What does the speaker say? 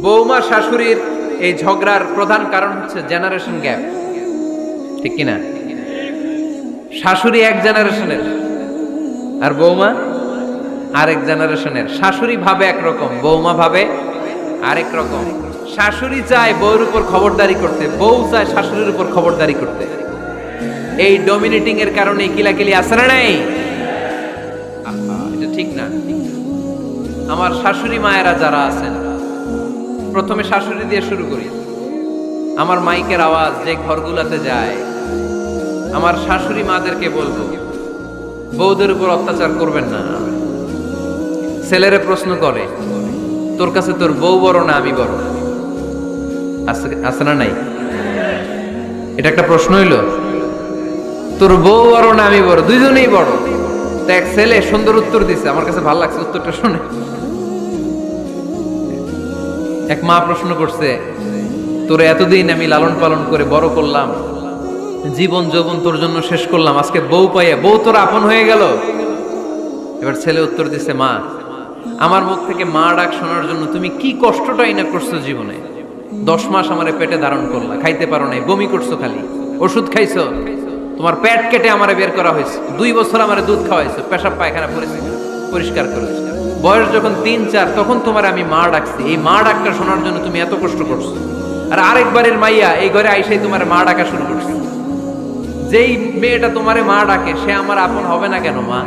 বৌমা শাশুড়ির এই ঝগড়ার প্রধান কারণ হচ্ছে জেনারেশন গ্যাপ, ঠিক কিনা? শাশুড়ি এক জেনারেশনের আর বৌমা আরেক জেনারেশনের। শাশুড়ি ভাবে একরকম, বৌমা ভাবে আরেক রকম। শাশুড়ি চায় বউর উপর খবরদারি করতে, বউ চায় শাশুড়ির উপর খবরদারি করতে। এই ডমিনেটিং এর কারণে কিলাকিলি আছে না নাই? এটা ঠিক না। আমার শাশুড়ি মায়েরা যারা আছেন, প্রথমে শাশুড়ি দিয়ে শুরু করি। আমার মাইকের আওয়াজ যে ঘরগুলোতে যায়, আমার শাশুড়ি মাদেরকে বলবো, বউদের উপর অত্যাচার করবেন না। ছেলেরে প্রশ্ন করে, তোর কাছে তোর বউ বড় না আমি বড়? আছে না নাই? এটা একটা প্রশ্ন হইল। তোর বউ বড় না আমি বড়? দুইজনেই বড়। তো এক ছেলে সুন্দর উত্তর দিছে, আমার কাছে ভালো লাগছে উত্তরটা শুনে। এক মা প্রশ্ন করছে, তোর এতদিন আমি লালন পালন করে বড় করলাম, জীবন যৌবন তোর জন্য শেষ করলাম, আজকে বউ পাইয়া বউ তোর আপন হয়ে গেল? এবার ছেলে উত্তর দিছে, মা, আমার মুখ থেকে মা ডাক শোনার জন্য তুমি কি কষ্টটাই না করছো জীবনে। 10 মাস আমারে পেটে ধারণ করলা, খাইতে পারো নাই, বমি করছো, খালি ওষুধ খাইছো, তোমার পেট কেটে আমারে বের করা হয়েছে, 2 বছর আমারে দুধ খাওয়াইছো, পেশাব পায়খানা পরিষ্কার করেছো। বয়স যখন 3-4 তখন তোমার আমি মা ডাকছি। এই মা ডাকটা শোনার জন্য তুমি এত কষ্ট করছো, আর আরেকবারের মাইয়া এই ঘরে আইসাই তোমার মা ডাকা শুরু করছে। যেই মেয়েটা তোমারে মা ডাকে সে আমার আপন হবে না কেন মা?